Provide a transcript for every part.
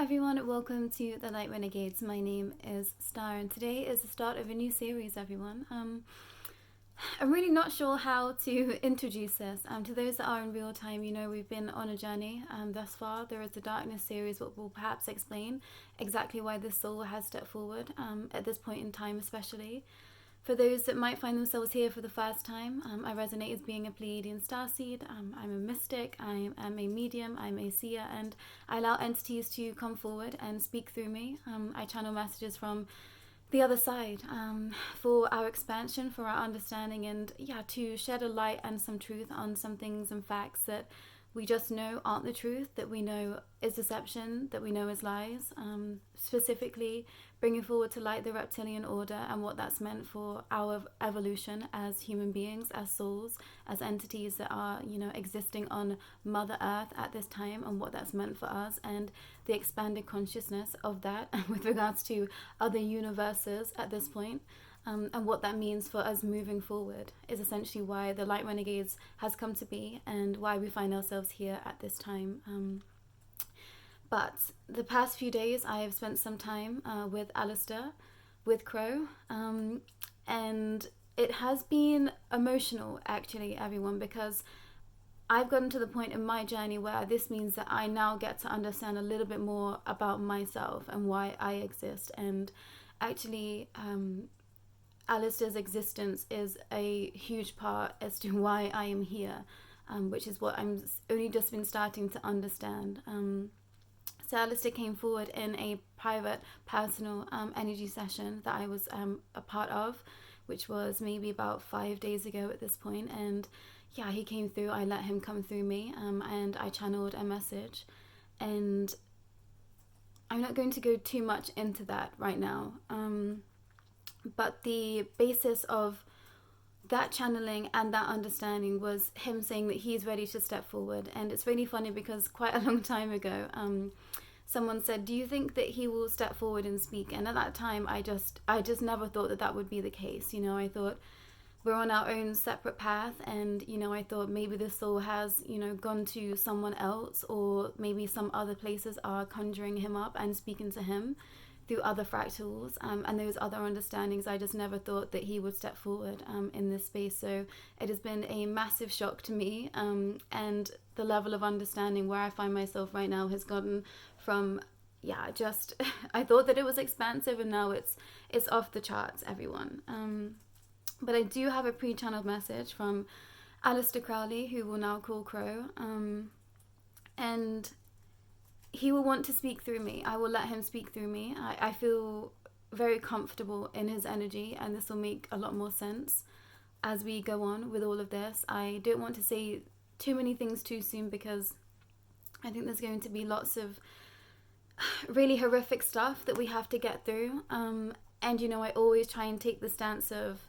everyone, welcome to The Light Renegades. My name is Starr and today is the start of a new series, everyone. I'm really not sure how to introduce this. To those that are in real time, you know we've been on a journey thus far. There is the Darkness series, what will perhaps explain exactly why this soul has stepped forward at this point in time especially. For those that might find themselves here for the first time, I resonate as being a Pleiadian Starseed. I'm a mystic, I am a medium, I'm a seer, and I allow entities to come forward and speak through me. I channel messages from the other side for our expansion, for our understanding, and to shed a light and some truth on some things and facts that we just know aren't the truth, that we know is deception, that we know is lies, specifically bringing forward to light the reptilian order and what that's meant for our evolution as human beings, as souls, as entities that are, existing on Mother Earth at this time, and what that's meant for us and the expanded consciousness of that with regards to other universes at this point. And what that means for us moving forward is essentially why the Light Renegades has come to be and why we find ourselves here at this time. But the past few days I have spent some time with Alistair, with Crow, and it has been emotional actually, everyone, because I've gotten to the point in my journey where this means that I now get to understand a little bit more about myself and why I exist. And actually Alistair's existence is a huge part as to why I am here, which is what I'm only just been starting to understand. So Alistair came forward in a private, personal energy session that I was a part of, which was maybe about 5 days ago at this point. And he came through, I let him come through me, and I channeled a message. And I'm not going to go too much into that right now. But the basis of that channeling and that understanding was him saying that he's ready to step forward. And it's really funny because quite a long time ago, someone said, do you think that he will step forward and speak? And at that time, I just never thought that would be the case. I thought we're on our own separate path. And, I thought maybe the soul has, gone to someone else, or maybe some other places are conjuring him up and speaking to him through other fractals and those other understandings. I just never thought that he would step forward in this space. So it has been a massive shock to me, and the level of understanding where I find myself right now has gotten from just I thought that it was expansive, and now it's off the charts, everyone. But I do have a pre-channeled message from Alistair Crowley, who we'll now call Crow, and he will want to speak through me. I will let him speak through me. I feel very comfortable in his energy, and this will make a lot more sense as we go on with all of this. I don't want to say too many things too soon because I think there's going to be lots of really horrific stuff that we have to get through. And I always try and take the stance of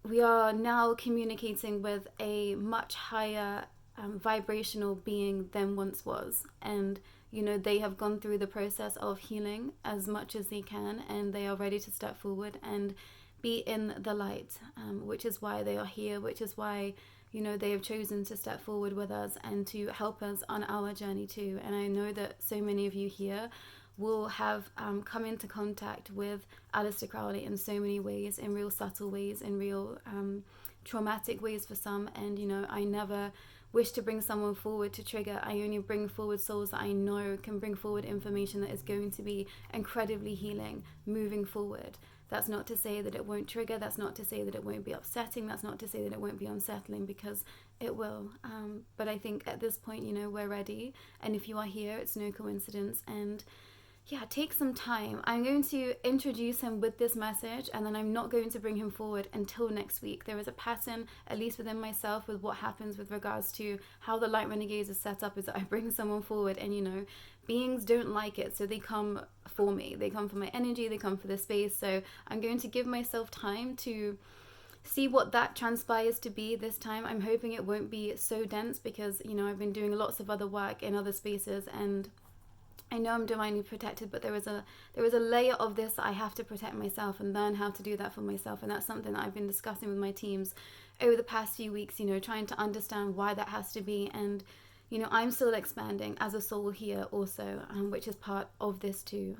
we are now communicating with a much higher vibrational being than once was, and they have gone through the process of healing as much as they can, and they are ready to step forward and be in the light, which is why they are here, which is why they have chosen to step forward with us and to help us on our journey too. And I know that so many of you here will have come into contact with Alistair Crowley in so many ways, in real subtle ways, in real traumatic ways for some. And I never wish to bring someone forward to trigger. I only bring forward souls that I know can bring forward information that is going to be incredibly healing moving forward. That's not to say that it won't trigger. That's not to say that it won't be upsetting. That's not to say that it won't be unsettling, because it will. But I think at this point, we're ready. And if you are here, it's no coincidence. And take some time. I'm going to introduce him with this message, and then I'm not going to bring him forward until next week. There is a pattern, at least within myself, with what happens with regards to how the Light Renegades is set up, is that I bring someone forward, and beings don't like it, so they come for me. They come for my energy, they come for the space. So I'm going to give myself time to see what that transpires to be this time. I'm hoping it won't be so dense because, I've been doing lots of other work in other spaces, and I know I'm divinely protected, but there is a layer of this that I have to protect myself and learn how to do that for myself. And that's something that I've been discussing with my teams over the past few weeks, trying to understand why that has to be. And, I'm still expanding as a soul here also, which is part of this too.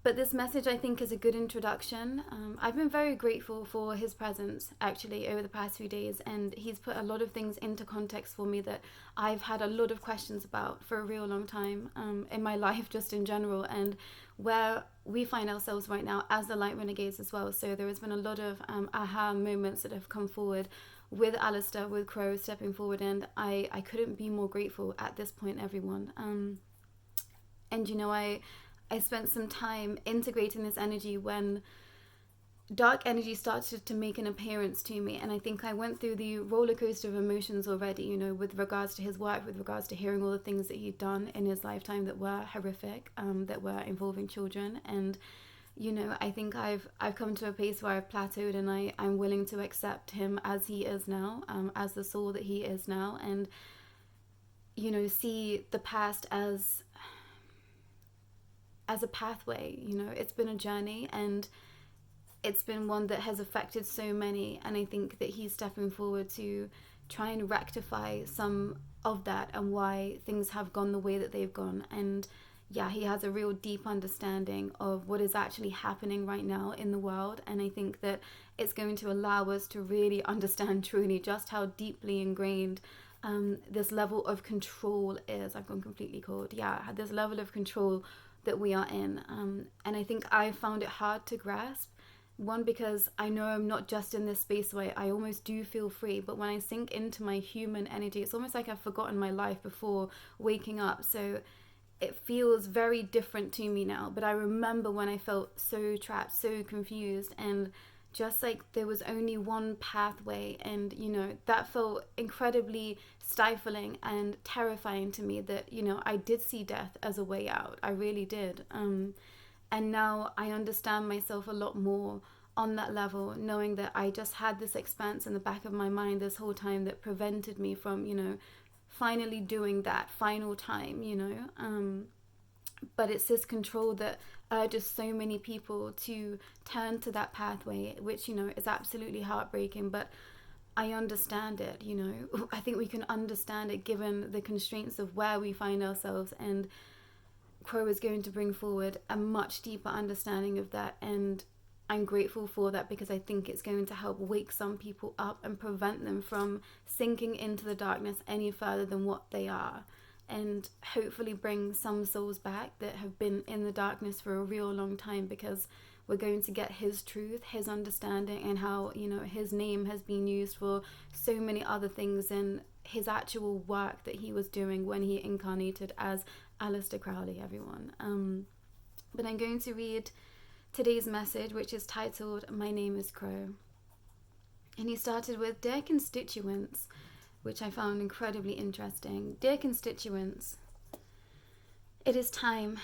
But this message, I think, is a good introduction. I've been very grateful for his presence, actually, over the past few days. And he's put a lot of things into context for me that I've had a lot of questions about for a real long time in my life, just in general, and where we find ourselves right now as the Light Renegades as well. So there has been a lot of aha moments that have come forward with Alistair, with Crow stepping forward. And I couldn't be more grateful at this point, everyone. And, I spent some time integrating this energy when dark energy started to make an appearance to me. And I think I went through the roller coaster of emotions already, with regards to his work, with regards to hearing all the things that he'd done in his lifetime that were horrific, that were involving children. And, I think I've come to a place where I've plateaued, and I'm willing to accept him as he is now, as the soul that he is now. And, see the past as a pathway. It's been a journey, and it's been one that has affected so many, and I think that he's stepping forward to try and rectify some of that and why things have gone the way that they've gone. And yeah, he has a real deep understanding of what is actually happening right now in the world, and I think that it's going to allow us to really understand truly just how deeply ingrained this level of control is. I've gone completely cold. Yeah, this level of control that we are in, and I think I found it hard to grasp. One, because I know I'm not just in this space where I almost do feel free, but when I sink into my human energy, it's almost like I've forgotten my life before waking up. So it feels very different to me now. But I remember when I felt so trapped, so confused, and just like there was only one pathway, and that felt incredibly stifling and terrifying to me, that I did see death as a way out. I really did. And now I understand myself a lot more on that level, knowing that I just had this expanse in the back of my mind this whole time that prevented me from finally doing that final time. But it's this control that urges so many people to turn to that pathway, which, is absolutely heartbreaking. But I understand it, I think we can understand it given the constraints of where we find ourselves. And Crow is going to bring forward a much deeper understanding of that. And I'm grateful for that, because I think it's going to help wake some people up and prevent them from sinking into the darkness any further than what they are. And hopefully bring some souls back that have been in the darkness for a real long time, because we're going to get his truth, his understanding, and how, his name has been used for so many other things in his actual work that he was doing when he incarnated as Alistair Crowley, everyone. But I'm going to read today's message, which is titled, My Name is Crow. And he started with, Dear constituents, which I found incredibly interesting. Dear constituents, it is time.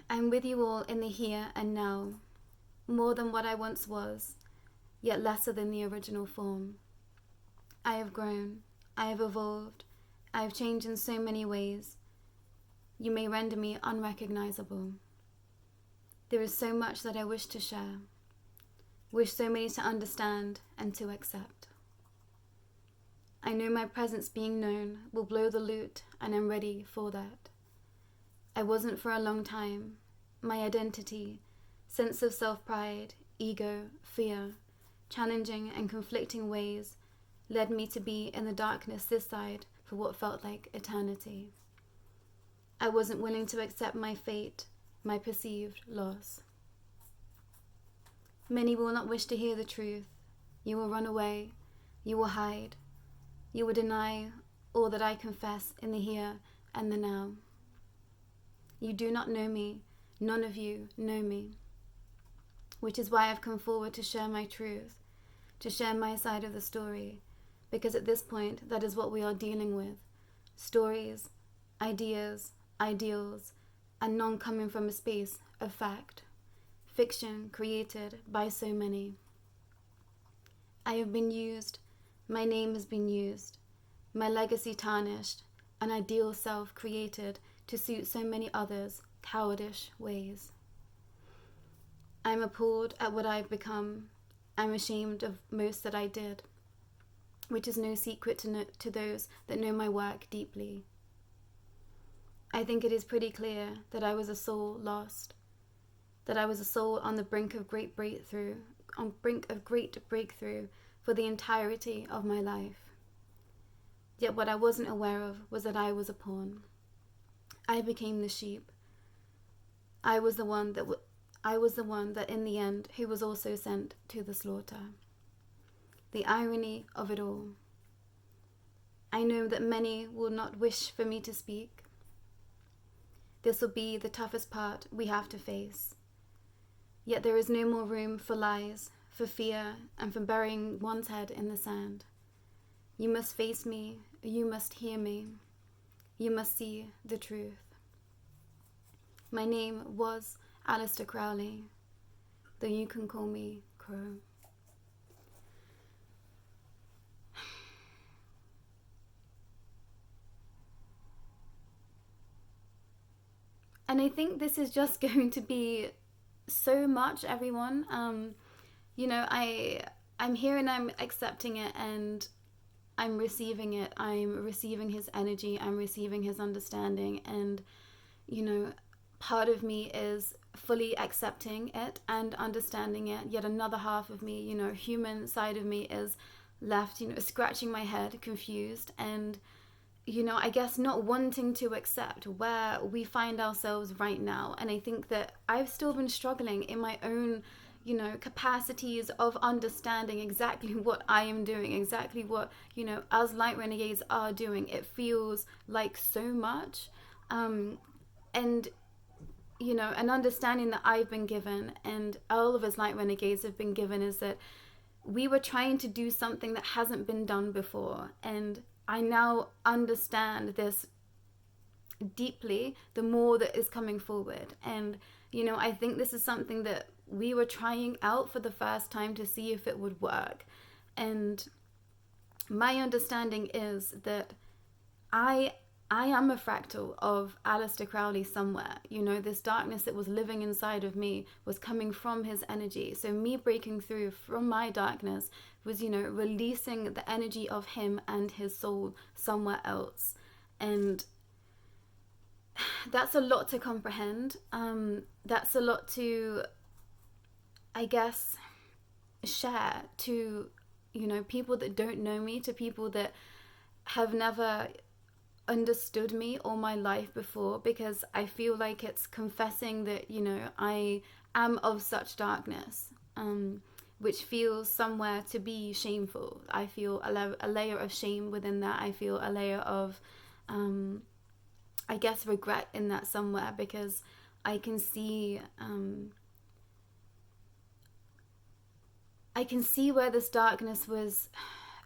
I'm with you all in the here and now, more than what I once was, yet lesser than the original form. I have grown, I have evolved, I have changed in so many ways. You may render me unrecognizable. There is so much that I wish to share, wish so many to understand and to accept. I know my presence being known will blow the loot, and I'm ready for that. I wasn't for a long time. My identity, sense of self-pride, ego, fear, challenging and conflicting ways led me to be in the darkness this side for what felt like eternity. I wasn't willing to accept my fate, my perceived loss. Many will not wish to hear the truth. You will run away. You will hide. You will deny all that I confess in the here and the now. You do not know me. None of you know me. Which is why I've come forward to share my truth, to share my side of the story, because at this point, that is what we are dealing with. Stories, ideas, ideals, and none coming from a space of fact. Fiction created by so many. I have been used. My name has been used, my legacy tarnished, an ideal self created to suit so many others' cowardish ways. I'm appalled at what I've become. I'm ashamed of most that I did. which is no secret to those that know my work deeply. I think it is pretty clear that I was a soul lost, that I was a soul on the brink of great breakthrough, for the entirety of my life. Yet what I wasn't aware of was that I was a pawn. I became the sheep. I was the one that in the end who was also sent to the slaughter. The irony of it all. I know that many will not wish for me to speak. This will be the toughest part we have to face. Yet there is no more room for lies, for fear, and for burying one's head in the sand. You must face me, you must hear me, you must see the truth. My name was Aleister Crowley, though you can call me Crow. And I think this is just going to be so much, everyone. You know, I'm here and I'm accepting it and I'm receiving it. I'm receiving his energy. I'm receiving his understanding. And, you know, part of me is fully accepting it and understanding it. Yet another half of me, you know, human side of me is left, you know, scratching my head, confused, and, you know, I guess not wanting to accept where we find ourselves right now. And I think that I've still been struggling in my own, you know, capacities of understanding exactly what I am doing, exactly what, you know, as light renegades are doing. It feels like so much. And, you know, an understanding that I've been given and all of us light renegades have been given is that we were trying to do something that hasn't been done before. And I now understand this deeply the more that is coming forward. And, you know, I think this is something that we were trying out for the first time to see if it would work. And my understanding is that I am a fractal of Aleister Crowley somewhere. You know, this darkness that was living inside of me was coming from his energy. So me breaking through from my darkness was, you know, releasing the energy of him and his soul somewhere else. And that's a lot to comprehend. That's a lot to, I guess, share to, you know, people that don't know me, to people that have never understood me all my life before, because I feel like it's confessing that, you know, I am of such darkness, which feels somewhere to be shameful. I feel a layer of shame within that. I feel a layer of, I guess, regret in that somewhere, because I can see where this darkness was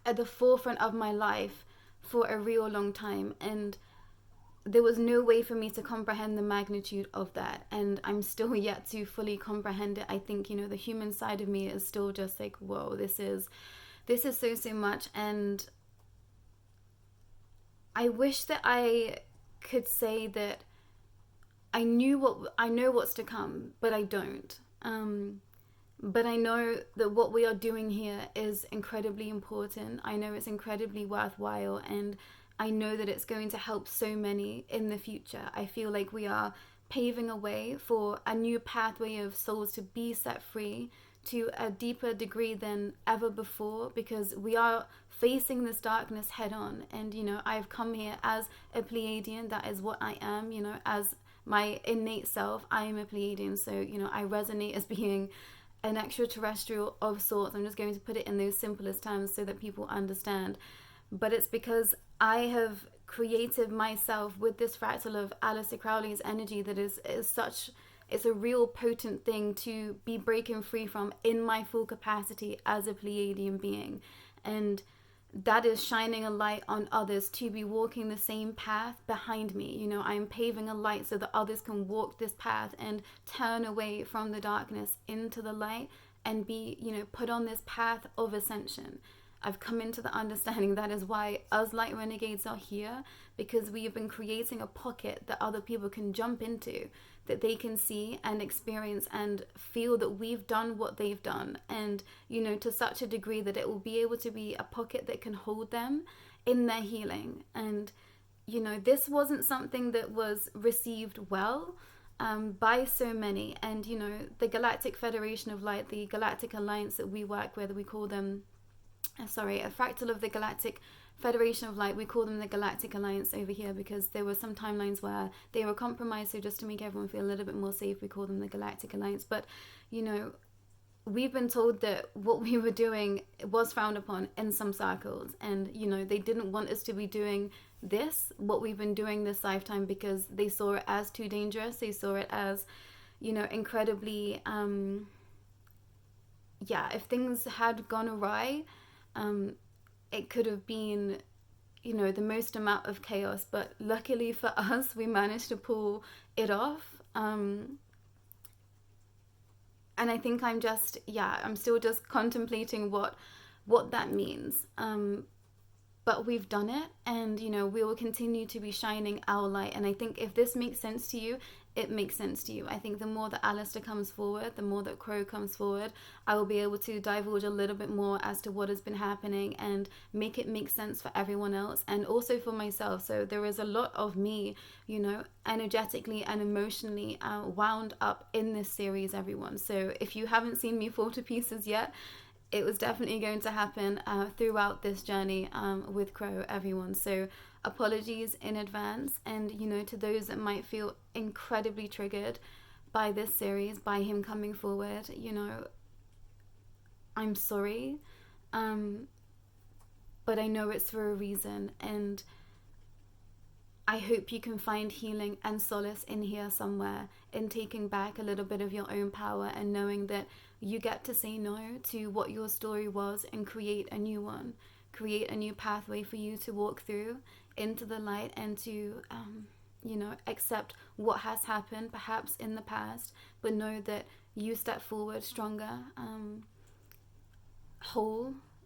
at the forefront of my life for a real long time, and there was no way for me to comprehend the magnitude of that, and I'm still yet to fully comprehend it. I think, you know, the human side of me is still just like, whoa, this is so much. And I wish that I could say that I know what's to come, but I don't. But I know that what we are doing here is incredibly important. I know it's incredibly worthwhile, and I know that it's going to help so many in the future. I feel like we are paving a way for a new pathway of souls to be set free to a deeper degree than ever before, because we are facing this darkness head on. And, you know, I've come here as a Pleiadian. That is what I am, you know, as my innate self. I am a Pleiadian. So, you know, I resonate as being an extraterrestrial of sorts. I'm just going to put it in those simplest terms so that people understand. But it's because I have created myself with this fractal of Aleister Crowley's energy that is such, it's a real potent thing to be breaking free from in my full capacity as a Pleiadian being. And that is shining a light on others to be walking the same path behind me. You know, I'm paving a light so that others can walk this path and turn away from the darkness into the light and be, you know, put on this path of ascension. I've come into the understanding that is why us light renegades are here, because we have been creating a pocket that other people can jump into, that they can see and experience and feel that we've done what they've done, and to such a degree that it will be able to be a pocket that can hold them in their healing. And this wasn't something that was received well by so many. And the Galactic Federation of Light, the Galactic Alliance that we work with, we call them a fractal of the Galactic Federation of Light. We call them the Galactic Alliance over here because there were some timelines where they were compromised, so just to make everyone feel a little bit more safe, we call them the Galactic Alliance. But we've been told that what we were doing was frowned upon in some circles, and they didn't want us to be doing what we've been doing this lifetime, because they saw it as too dangerous. They saw it as incredibly if things had gone awry, it could have been the most amount of chaos. But luckily for us, we managed to pull it off. And I think I'm still just contemplating what that means. But we've done it, and we will continue to be shining our light. And I think if this makes sense to you, it makes sense to you. I think the more that Alistair comes forward, the more that Crow comes forward, I will be able to divulge a little bit more as to what has been happening and make it make sense for everyone else, and also for myself. So there is a lot of me, energetically and emotionally wound up in this series, everyone. So if you haven't seen me fall to pieces yet, it was definitely going to happen throughout this journey with Crow, everyone. So apologies in advance. And, to those that might feel incredibly triggered by this series, by him coming forward, I'm sorry. But I know it's for a reason. And I hope you can find healing and solace in here somewhere, in taking back a little bit of your own power and knowing that you get to say no to what your story was and create a new one, create a new pathway for you to walk through into the light, and to, accept what has happened perhaps in the past, but know that you step forward stronger,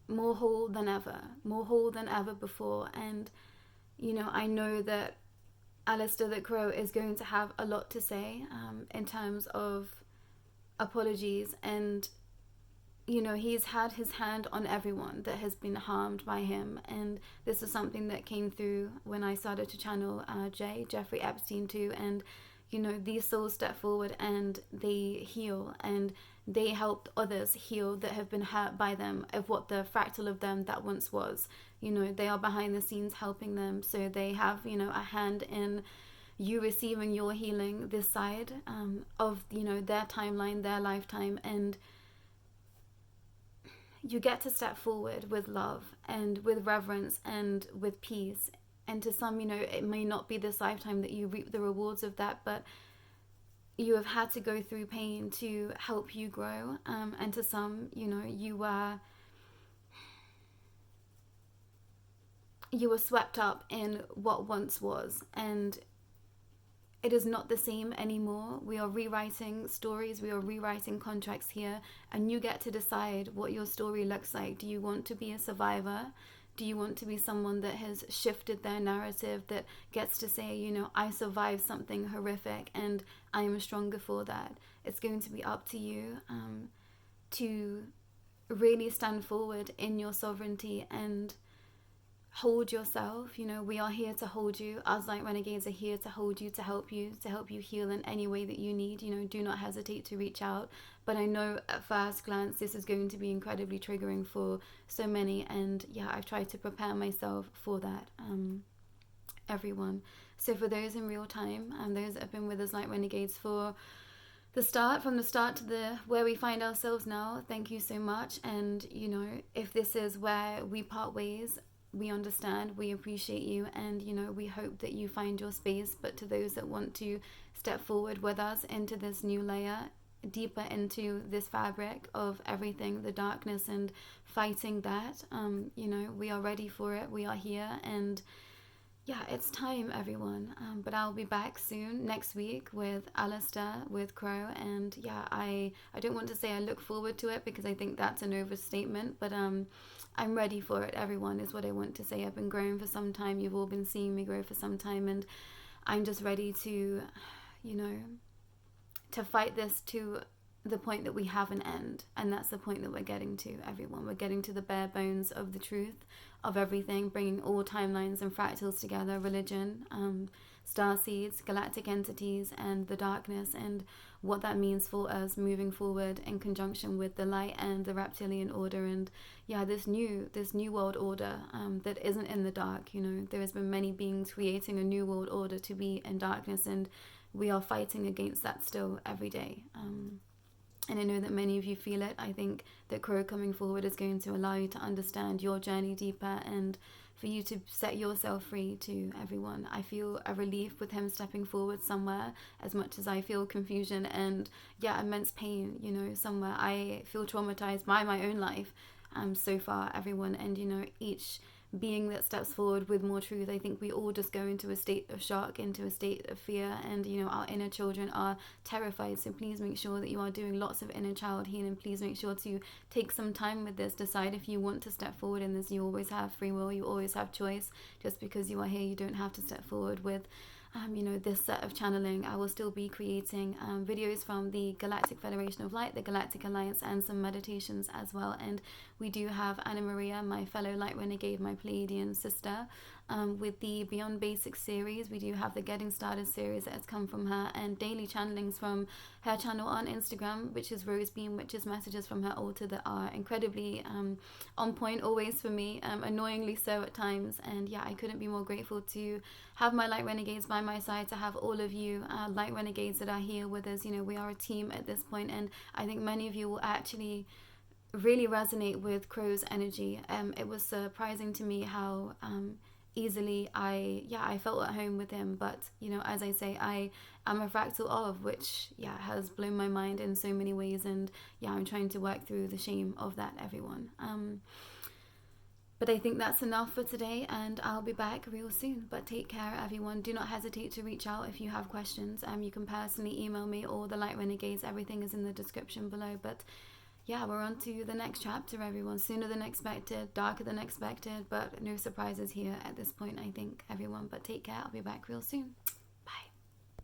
more whole than ever before. And, I know that Alistair the Crow is going to have a lot to say in terms of apologies, and he's had his hand on everyone that has been harmed by him. And this is something that came through when I started to channel Jeffrey Epstein too. And these souls step forward and they heal, and they helped others heal that have been hurt by them, of what the fractal of them that once was. They are behind the scenes helping them, so they have a hand in you receiving your healing this side of their timeline, their lifetime. And you get to step forward with love and with reverence and with peace. And to some, it may not be this lifetime that you reap the rewards of that, but you have had to go through pain to help you grow. And to some, you were swept up in what once was, and it is not the same anymore. We are rewriting stories, we are rewriting contracts here, and you get to decide what your story looks like. Do you want to be a survivor? Do you want to be someone that has shifted their narrative, that gets to say, I survived something horrific and I am stronger for that? It's going to be up to you to really stand forward in your sovereignty and hold yourself. We are here to hold you. Us Light Renegades are here to hold you, to help you heal in any way that you need. Do not hesitate to reach out. But I know at first glance this is going to be incredibly triggering for so many, and I've tried to prepare myself for that, everyone. So for those in real time, and those that have been with us Light Renegades from the start to where we find ourselves now, thank you so much. And if this is where we part ways, we understand, we appreciate you, and we hope that you find your space. But to those that want to step forward with us into this new layer, deeper into this fabric of everything, the darkness, and fighting that, we are ready for it. We are here, and Yeah, it's time, everyone. But I'll be back soon next week with Alistair, with Crow, and yeah, I don't want to say I look forward to it because I think that's an overstatement, but I'm ready for it. Everyone is what I want to say. I've been growing for some time. You've all been seeing me grow for some time, and I'm just ready to, you know, to fight this to the point that we have an end. And that's the point that we're getting to, everyone. We're getting to the bare bones of the truth of everything, bringing all timelines and fractals together, religion, star seeds, galactic entities, and the darkness, and what that means for us moving forward in conjunction with the light and the reptilian order. And yeah, this new world order that isn't in the dark. You know, there has been many beings creating a new world order to be in darkness, and we are fighting against that still every day. And I know that many of you feel it. I think that Crow coming forward is going to allow you to understand your journey deeper and for you to set yourself free to everyone. I feel a relief with him stepping forward somewhere as much as I feel confusion and, yeah, immense pain, you know, somewhere. I feel traumatized by my own life so far, everyone. And, you know, each being that steps forward with more truth, I think we all just go into a state of shock, into a state of fear, and you know, our inner children are terrified. So please make sure that you are doing lots of inner child healing. Please make sure to take some time with this. Decide if you want to step forward in this. You always have free will, you always have choice. Just because you are here, you don't have to step forward with you know, this set of channeling. I will still be creating videos from the Galactic Federation of Light, the Galactic Alliance, and some meditations as well. And we do have Anna Maria, my fellow light renegade, my Pleiadian sister, with the Beyond Basics series. We do have the Getting Started series that has come from her, and daily channelings from her channel on Instagram, which is Rosebeam, which is messages from her altar that are incredibly on point always for me, annoyingly so at times. And yeah, I couldn't be more grateful to have my light renegades by my side, to have all of you light renegades that are here with us. You know, we are a team at this point, and I think many of you will actually really resonate with Crow's energy. It was surprising to me how easily I felt at home with him. But you know, as I say, I am a fractal of, which has blown my mind in so many ways. And I'm trying to work through the shame of that, everyone. But I think that's enough for today, and I'll be back real soon. But take care, everyone. Do not hesitate to reach out if you have questions. You can personally email me or the Light Renegades. Everything is in the description below. But yeah, we're on to the next chapter, everyone. Sooner than expected, darker than expected, but no surprises here at this point, I think, everyone. But take care. I'll be back real soon.